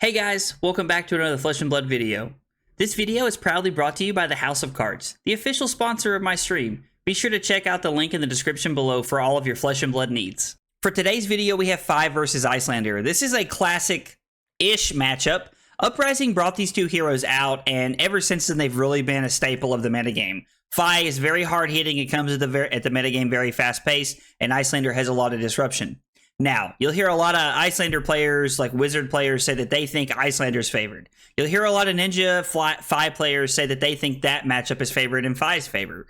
Hey guys, welcome back to another Flesh and Blood video. This video is proudly brought to you by the House of Cards, the official sponsor of my stream. Be sure to check out the link in the description below for all of your Flesh and Blood needs. For today's video, we have Fai versus Iyslander. This is a classic-ish matchup. Uprising brought these two heroes out, and ever since then, they've really been a staple of the metagame. Fai is very hard-hitting, it comes at the metagame very fast-paced, and Iyslander has a lot of disruption. Now, you'll hear a lot of Iyslander players, like Wizard players, say that they think Iyslander's favored. You'll hear a lot of Ninja Fai players say that they think that matchup is favored in Fai's favor.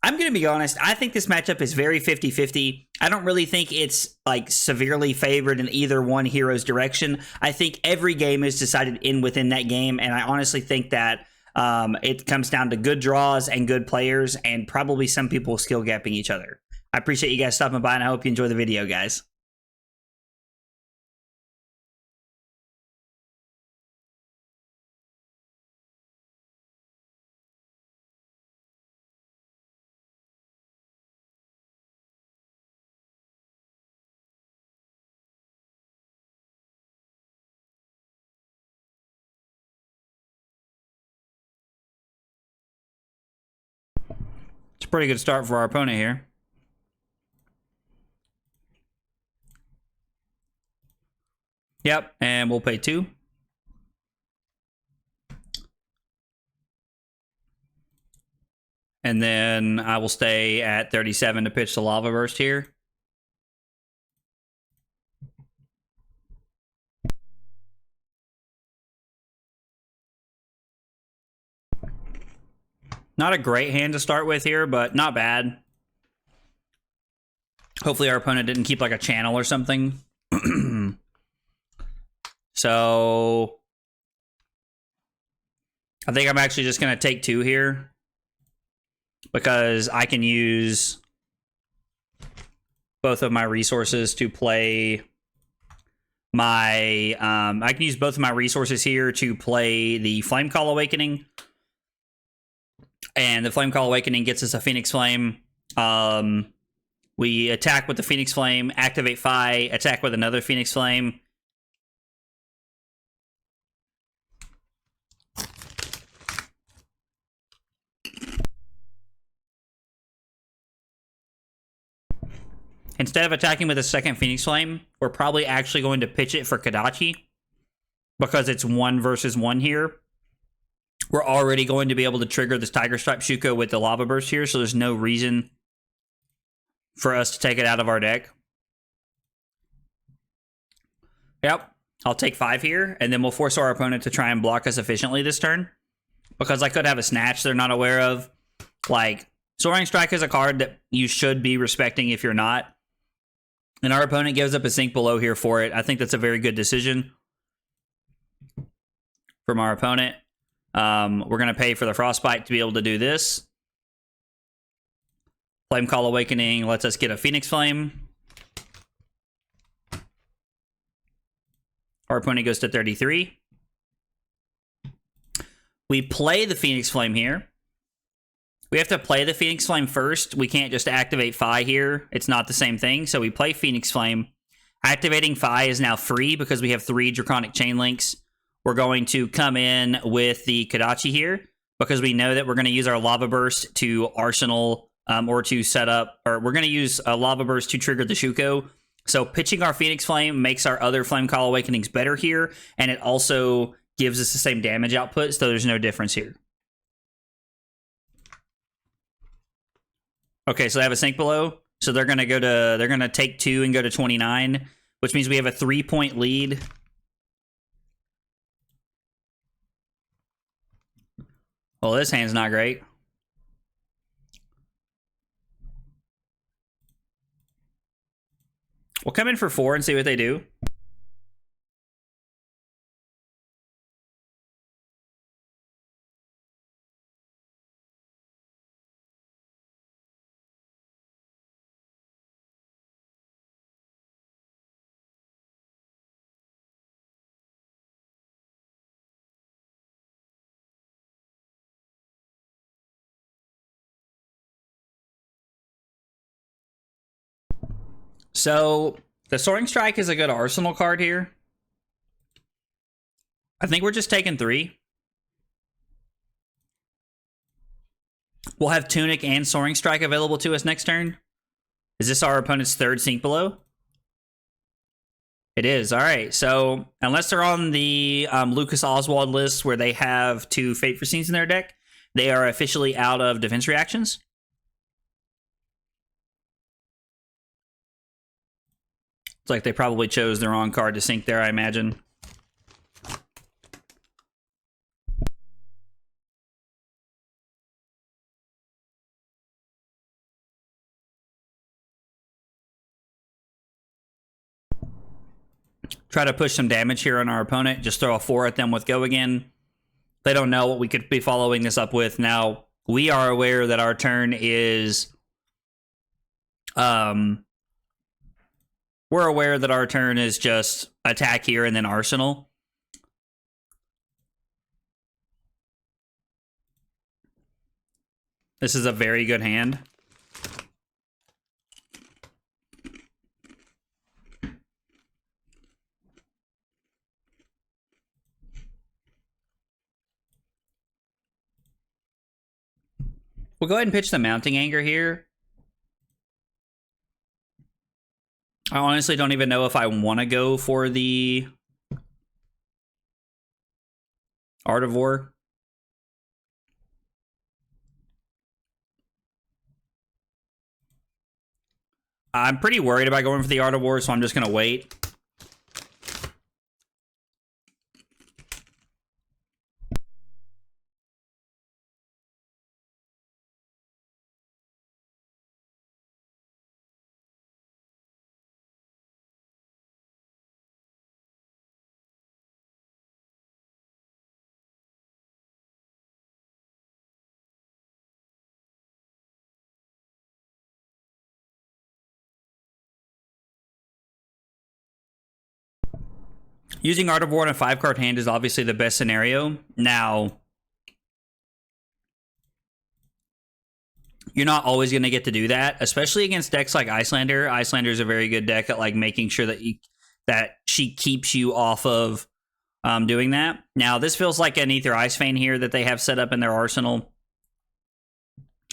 I'm going to be honest, I think this matchup is very 50-50. I don't really think it's like severely favored in either one hero's direction. I think every game is decided within that game, and I honestly think that it comes down to good draws and good players, and probably some people skill gapping each other. I appreciate you guys stopping by, and I hope you enjoy the video, guys. It's a pretty good start for our opponent here. Yep, and we'll pay 2. And then I will stay at 37 to pitch the Lava Burst here. Not a great hand to start with here, but not bad. Hopefully our opponent didn't keep like a channel or something. So I think I'm actually just going to take 2 here, because I can use both of my resources to play my... I can use both of my resources here to play the Flamecall Awakening. And the Flamecall Awakening gets us a Phoenix Flame. We attack with the Phoenix Flame, activate Fai, attack with another Phoenix Flame. Instead of attacking with a second Phoenix Flame, we're probably actually going to pitch it for Kodachi, because it's 1 versus 1 here. We're already going to be able to trigger this Tiger Stripe Shuko with the Lava Burst here, so there's no reason for us to take it out of our deck. Yep, I'll take 5 here, and then we'll force our opponent to try and block us efficiently this turn, because I could have a Snatch they're not aware of. Like, Soaring Strike is a card that you should be respecting if you're not. And our opponent gives up a sink below here for it. I think that's a very good decision from our opponent. We're going to pay for the Frostbite to be able to do this. Flamecall Awakening lets us get a Phoenix Flame. Our opponent goes to 33. We play the Phoenix Flame here. We have to play the Phoenix Flame first. We can't just activate Fai here. It's not the same thing. So we play Phoenix Flame. Activating Fai is now free because we have 3 Draconic Chain Links. We're going to come in with the Kodachi here, because we know that we're going to use our Lava Burst to arsenal or to set up, or we're going to use a Lava Burst to trigger the Shuko. So pitching our Phoenix Flame makes our other Flamecall Awakenings better here, and it also gives us the same damage output, so there's no difference here. Okay, so they have a sink below, so they're going to take 2 and go to 29, which means we have a 3-point lead. Well, this hand's not great. We'll come in for 4 and see what they do. So the Soaring Strike is a good arsenal card here. I think we're just taking 3. We'll have Tunic and Soaring Strike available to us next turn. Is this our opponent's 3rd Sink Below? It is. All right. So unless they're on the Lucas Oswald list where they have 2 Fate for Scenes in their deck, they are officially out of defense reactions. It's like they probably chose the wrong card to sink there, I imagine. Try to push some damage here on our opponent. Just throw a 4 at them with Go Again. They don't know what we could be following this up with. Now, we are aware that our turn is... we're aware that our turn is just attack here and then Arsenal. This is a very good hand. We'll go ahead and pitch the Mounting Anger here. I honestly don't even know if I want to go for the Art of War. I'm pretty worried about going for the Art of War, so I'm just going to wait. Using Art of War in a 5-card hand is obviously the best scenario. Now, you're not always going to get to do that, especially against decks like Iyslander. Iyslander is a very good deck at like making sure that she keeps you off of doing that. Now, this feels like an Aether Icebane here that they have set up in their arsenal.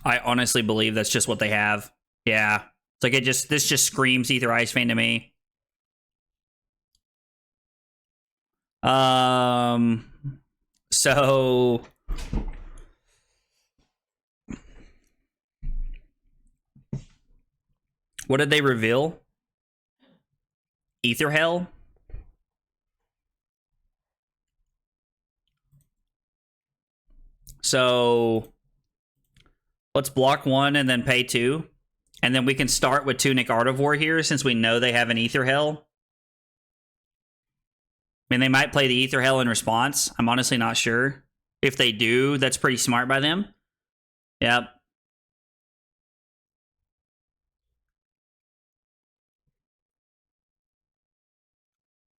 I honestly believe that's just what they have. Yeah, it's like this just screams Aether Icebane to me. So what did they reveal? Aether Hell? So let's block 1 and then pay 2. And then we can start with Tunic Art of War here since we know they have an Aether Hell. I mean, they might play the Aether Hell in response. I'm honestly not sure. If they do, that's pretty smart by them. Yep.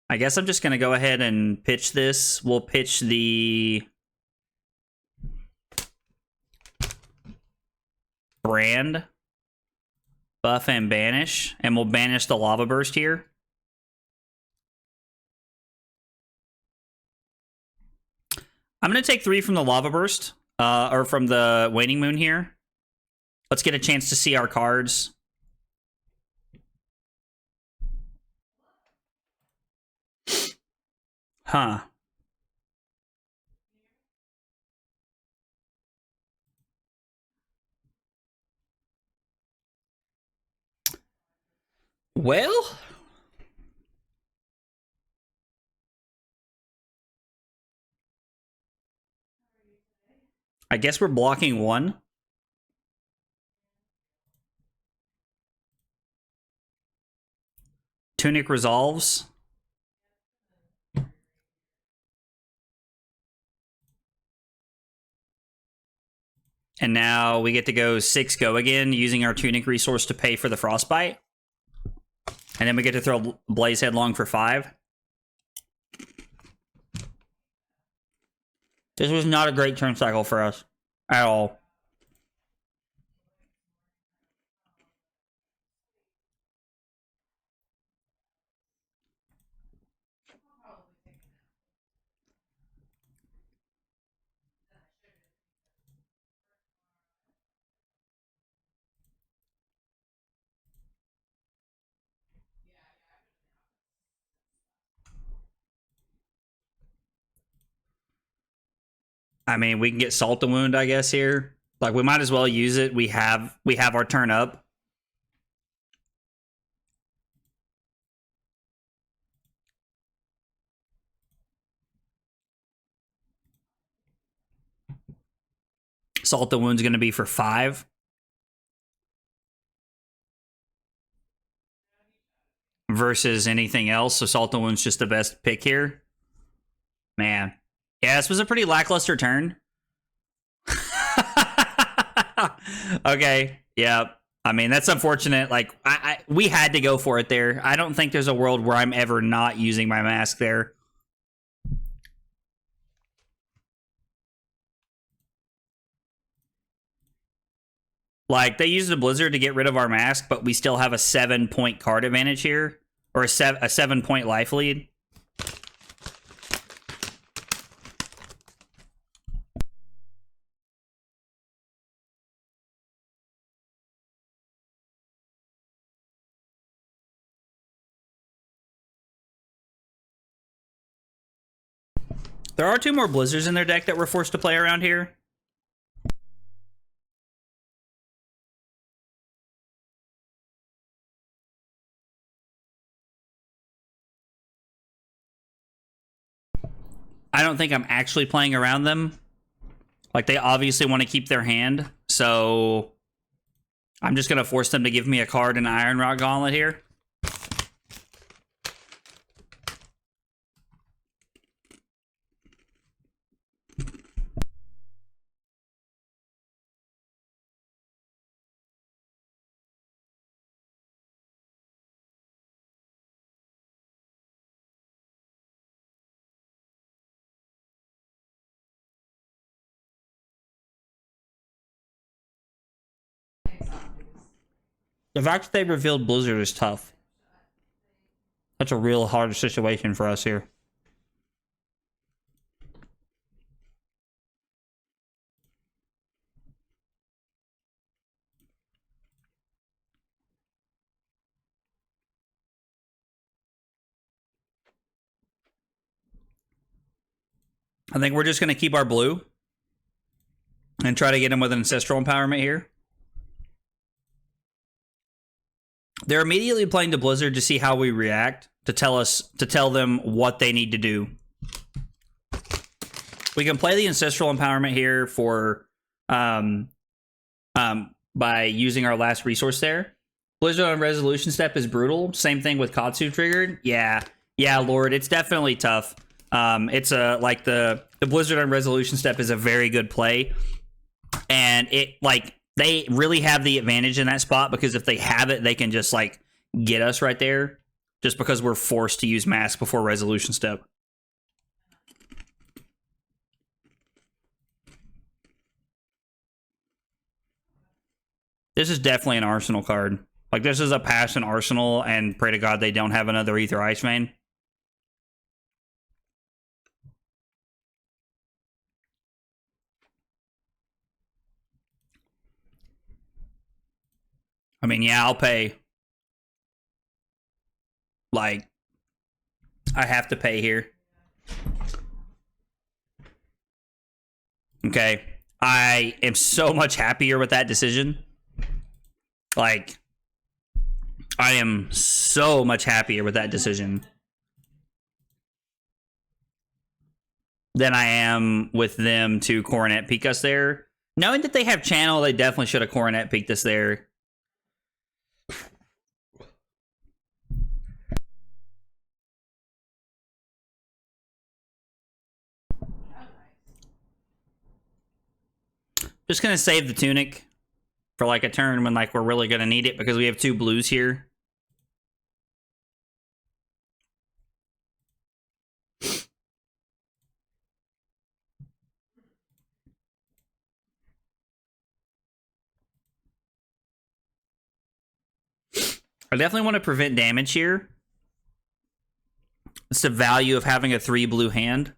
I guess I'm just going to go ahead and pitch this. We'll pitch the Brand, Buff and Banish, and we'll banish the Lava Burst here. I'm going to take 3 from the Lava Burst, or from the Waning Moon here. Let's get a chance to see our cards. Huh. Well... I guess we're blocking 1. Tunic resolves. And now we get to go 6 Go Again, using our Tunic resource to pay for the Frostbite. And then we get to throw Blaze Headlong for 5. This was not a great turn cycle for us at all. I mean, we can get Salt the Wound, I guess, here. Like, we might as well use it. We have our turn up. Salt the Wound's going to be for 5. Versus anything else, so Salt the Wound's just the best pick here. Man. Yeah, this was a pretty lackluster turn. Okay, yeah. I mean, that's unfortunate. Like, we had to go for it there. I don't think there's a world where I'm ever not using my mask there. Like, they used a Blizzard to get rid of our mask, but we still have a 7-point card advantage here. Or a 7-point life lead. There are 2 more Blizzards in their deck that we're forced to play around here. I don't think I'm actually playing around them. Like, they obviously want to keep their hand, so I'm just going to force them to give me a card in Iron Rock Gauntlet here. The fact that they revealed Blizzard is tough. That's a real hard situation for us here. I think we're just going to keep our blue and try to get him with an Ancestral Empowerment here. They're immediately playing the Blizzard to see how we react, to tell them what they need to do. We can play the Ancestral Empowerment here for by using our last resource there. Blizzard on Resolution Step is brutal. Same thing with Katsu triggered. Yeah, Lord, it's definitely tough. It's like the Blizzard on Resolution Step is a very good play, and it like they really have the advantage in that spot because if they have it, they can just like get us right there, just because we're forced to use Mask before Resolution Step. This is definitely an Arsenal card. Like, this is a pass in Arsenal, and pray to God they don't have another Ether Ice Vein. I mean, yeah, I'll pay. Like, I have to pay here. Okay. I am so much happier with that decision. Like, I am so much happier with that decision than I am with them to Coronet peek us there. Knowing that they have channel, they definitely should have Coronet peeked us there. Just gonna save the Tunic for like a turn when like we're really gonna need it because we have 2 blues here. I definitely want to prevent damage here. It's the value of having a 3 blue hand.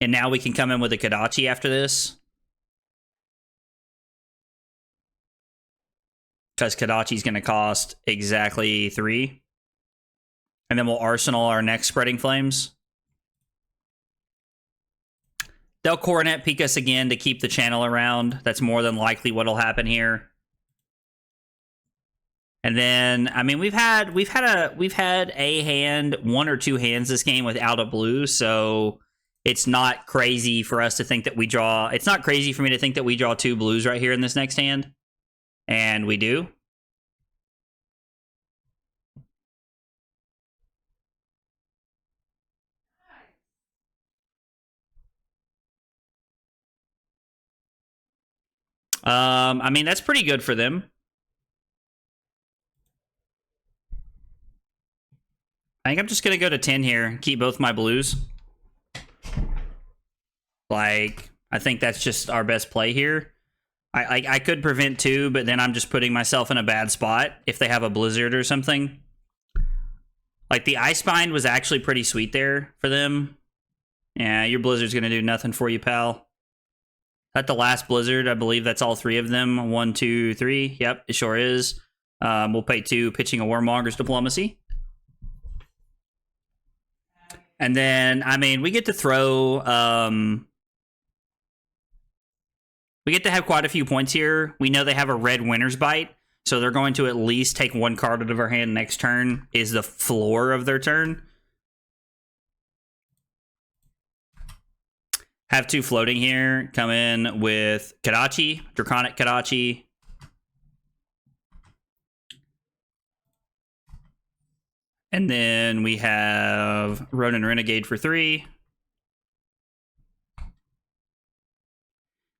And now we can come in with a Kodachi after this. Because Kodachi's going to cost exactly 3. And then we'll Arsenal our next Spreading Flames. They'll Coronet peek us again to keep the channel around. That's more than likely what'll happen here. And then, I mean, we've had a hand, 1 or 2 hands this game without a blue, so it's not crazy for us to think that we draw. It's not crazy for me to think that we draw 2 blues right here in this next hand, and we do. I mean, that's pretty good for them. I think I'm just going to go to 10 here and keep both my blues. Like, I think that's just our best play here. I could prevent 2, but then I'm just putting myself in a bad spot if they have a blizzard or something. Like, the Icebind was actually pretty sweet there for them. Yeah, your blizzard's going to do nothing for you, pal. At the last blizzard, I believe that's all 3 of them. 1, 2, 3. Yep, it sure is. We'll pay 2, pitching a Warmonger's Diplomacy. And then, I mean, we get to throw... we get to have quite a few points here. We know they have a red Winter's Bite, so they're going to at least take 1 card out of our hand next turn is the floor of their turn. Have 2 floating here. Come in with Kodachi, Draconic Kodachi. And then we have Ronin Renegade for 3.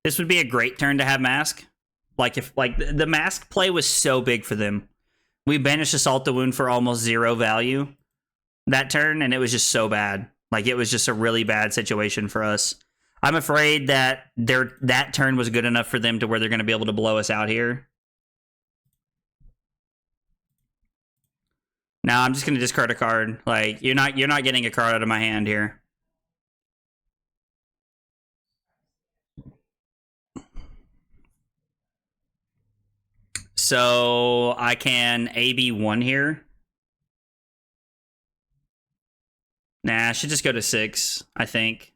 This would be a great turn to have Mask. Like, if the Mask play was so big for them. We banished Assault the Wound for almost 0 value that turn, and it was just so bad. Like, it was just a really bad situation for us. I'm afraid that that turn was good enough for them to where they're going to be able to blow us out here. Now I'm just going to discard a card. Like, you're not getting a card out of my hand here. So I can AB1 here. Nah, I should just go to 6, I think.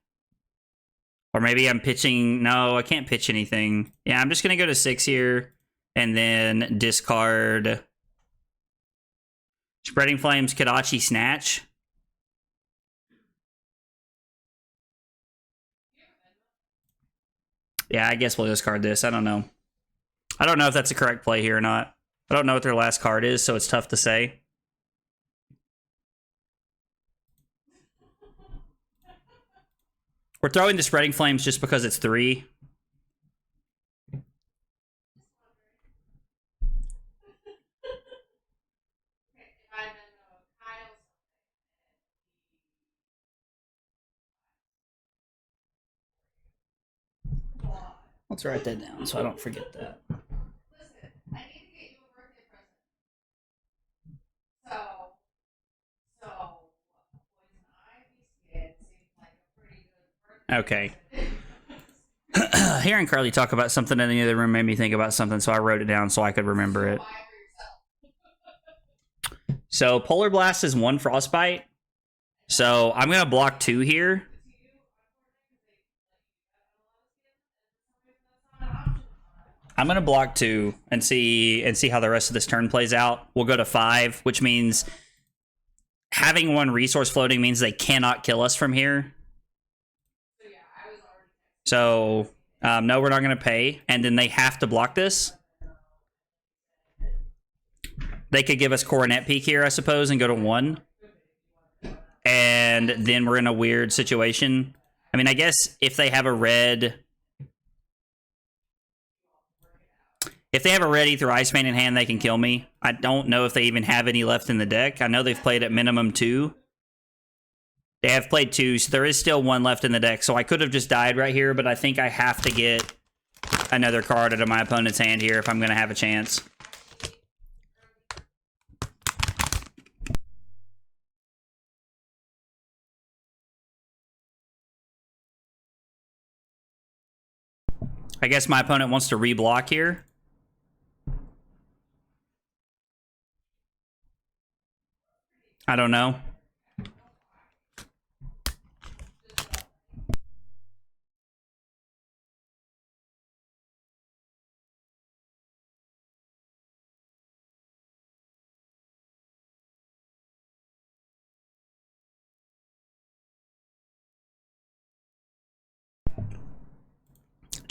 Or maybe I'm pitching... No, I can't pitch anything. Yeah, I'm just going to go to 6 here. And then discard... Spreading Flames, Kodachi, Snatch. Yeah, I guess we'll discard this. I don't know. I don't know if that's the correct play here or not. I don't know what their last card is, so it's tough to say. We're throwing the Spreading Flames just because it's 3. Let's write that down so I don't forget that. Listen, I need to get you a birthday present. So Poison Ivy skin seems like a pretty good birthday. Okay. Hearing Carly talk about something in the other room made me think about something, so I wrote it down so I could remember it. So Polar Blast is 1 Frostbite. So I'm gonna block 2 here. I'm gonna block 2 and see how the rest of this turn plays out. We'll go to 5, which means having 1 resource floating means they cannot kill us from here. So no, we're not gonna pay, and then they have to block this. They could give us Coronet Peak here, I suppose, and go to 1. And then we're in a weird situation. I mean, I guess if they have a red... If they have a red Ether Iceman in hand, they can kill me. I don't know if they even have any left in the deck. I know they've played at minimum 2. They have played 2, so there is still 1 left in the deck. So I could have just died right here, but I think I have to get another card out of my opponent's hand here if I'm going to have a chance. I guess my opponent wants to reblock here. I don't know.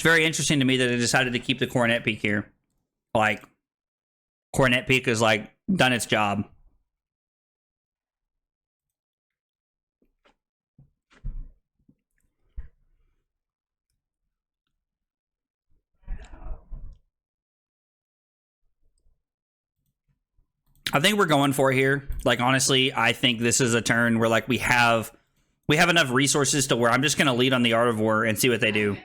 very interesting to me that they decided to keep the Coronet Peak here. Like, Coronet Peak is, like, done its job. I think we're going for it here. Like, honestly, I think this is a turn where, like, we have enough resources to where I'm just going to lead on the Art of War and see what they do.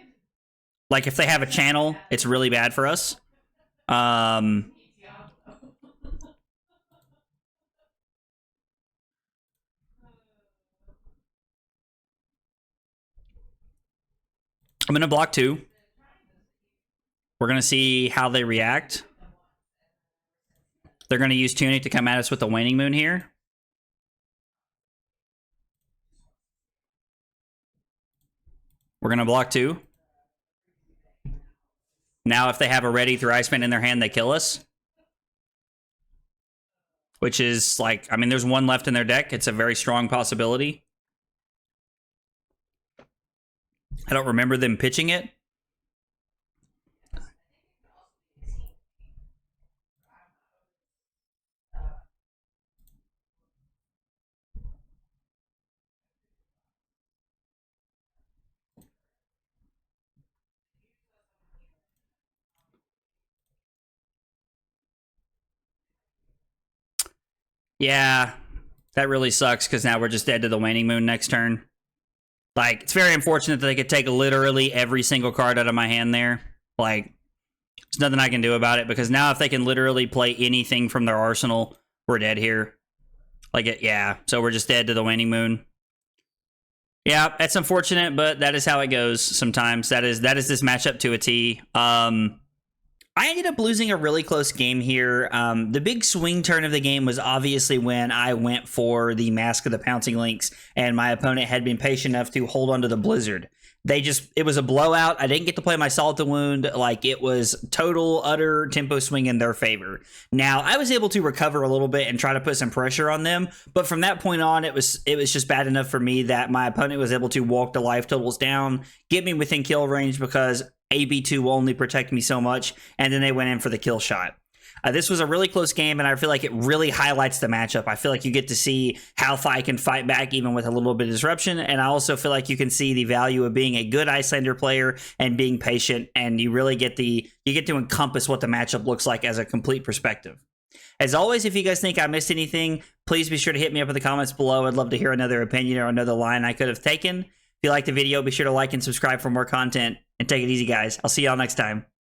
Like, if they have a channel, it's really bad for us. I'm going to block 2. We're going to see how they react. They're going to use Tunic to come at us with the Waning Moon here. We're going to block 2. Now, if they have a ready Thriceman in their hand, they kill us. Which is, like, I mean, there's 1 left in their deck. It's a very strong possibility. I don't remember them pitching it. Yeah, that really sucks because now we're just dead to the Waning Moon next turn. Like, it's very unfortunate that they could take literally every single card out of my hand there. Like, there's nothing I can do about it because now if they can literally play anything from their arsenal, we're dead here. Like, yeah, so we're just dead to the Waning Moon. Yeah, that's unfortunate, but that is how it goes sometimes. That is this matchup to a T. I ended up losing a really close game here. The big swing turn of the game was obviously when I went for the Mask of the Pouncing Lynx, and my opponent had been patient enough to hold onto the Blizzard. It was a blowout. I didn't get to play my Salt to Wound. Like, it was total, utter tempo swing in their favor. Now, I was able to recover a little bit and try to put some pressure on them, but from that point on, it was just bad enough for me that my opponent was able to walk the life totals down, get me within kill range because AB2 will only protect me so much, and then they went in for the kill shot. This was a really close game, and I feel like it really highlights the matchup. I feel like you get to see how Fai can fight back even with a little bit of disruption, and I also feel like you can see the value of being a good Iyslander player and being patient, and you really get to encompass what the matchup looks like as a complete perspective. As always, if you guys think I missed anything, please be sure to hit me up in the comments below. I'd love to hear another opinion or another line I could have taken. If you liked the video, be sure to like and subscribe for more content, and take it easy, guys. I'll see y'all next time.